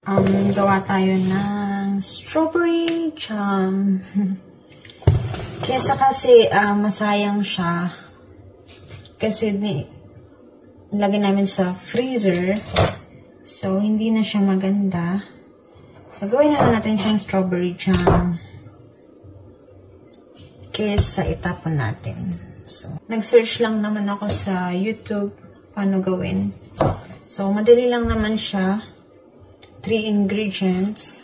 Gawa tayo ng strawberry jam. Kesa kasi masayang siya. Kasi lagay namin sa freezer. So, hindi na siya maganda. So, gawin natin siyang strawberry jam. Kesa itapon natin. So, nag-search lang naman ako sa YouTube paano gawin. So, madali lang naman siya. 3 ingredients.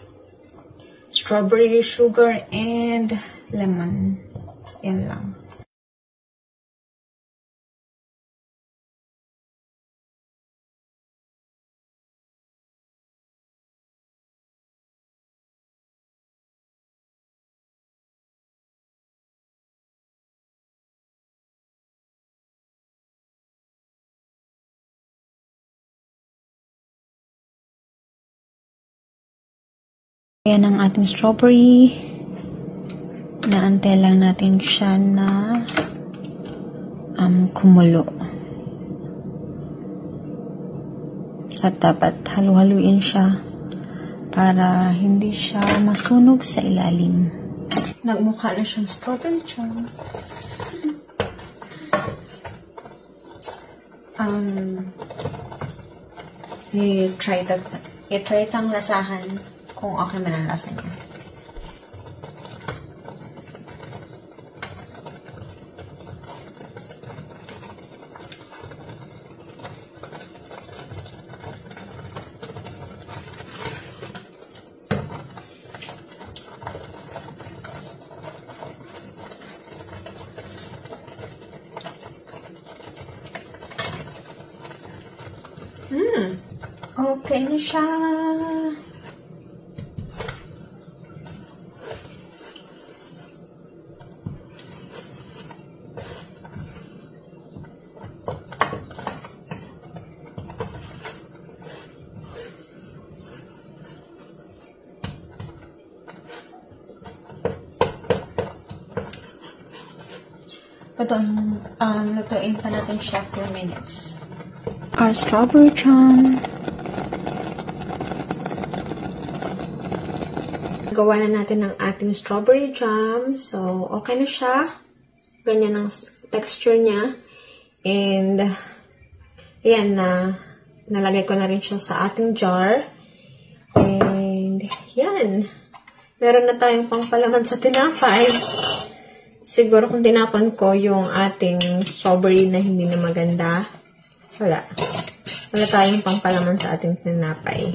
Strawberry, sugar, and lemon. Yan lang. Ayan ang ating strawberry. Naantay lang natin siya na kumulo. At dapat halu-haluin siya para hindi siya masunog sa ilalim. Nagmukha na siyang strawberry jam. I-try tang lasahan kung okay man ang lasa niya. Okay na siya. Lutuin pa natin siya 4 minutes. Our strawberry jam. Gawa na natin ng ating strawberry jam. So, okay na siya. Ganyan ang texture niya. And, yan nalagay ko na rin siya sa ating jar. And, yan. Meron na tayong pangpalaman sa tinapay. Siguro kung tinapon ko yung ating strawberry na hindi na maganda, wala tayong pangpalaman sa ating tinapay.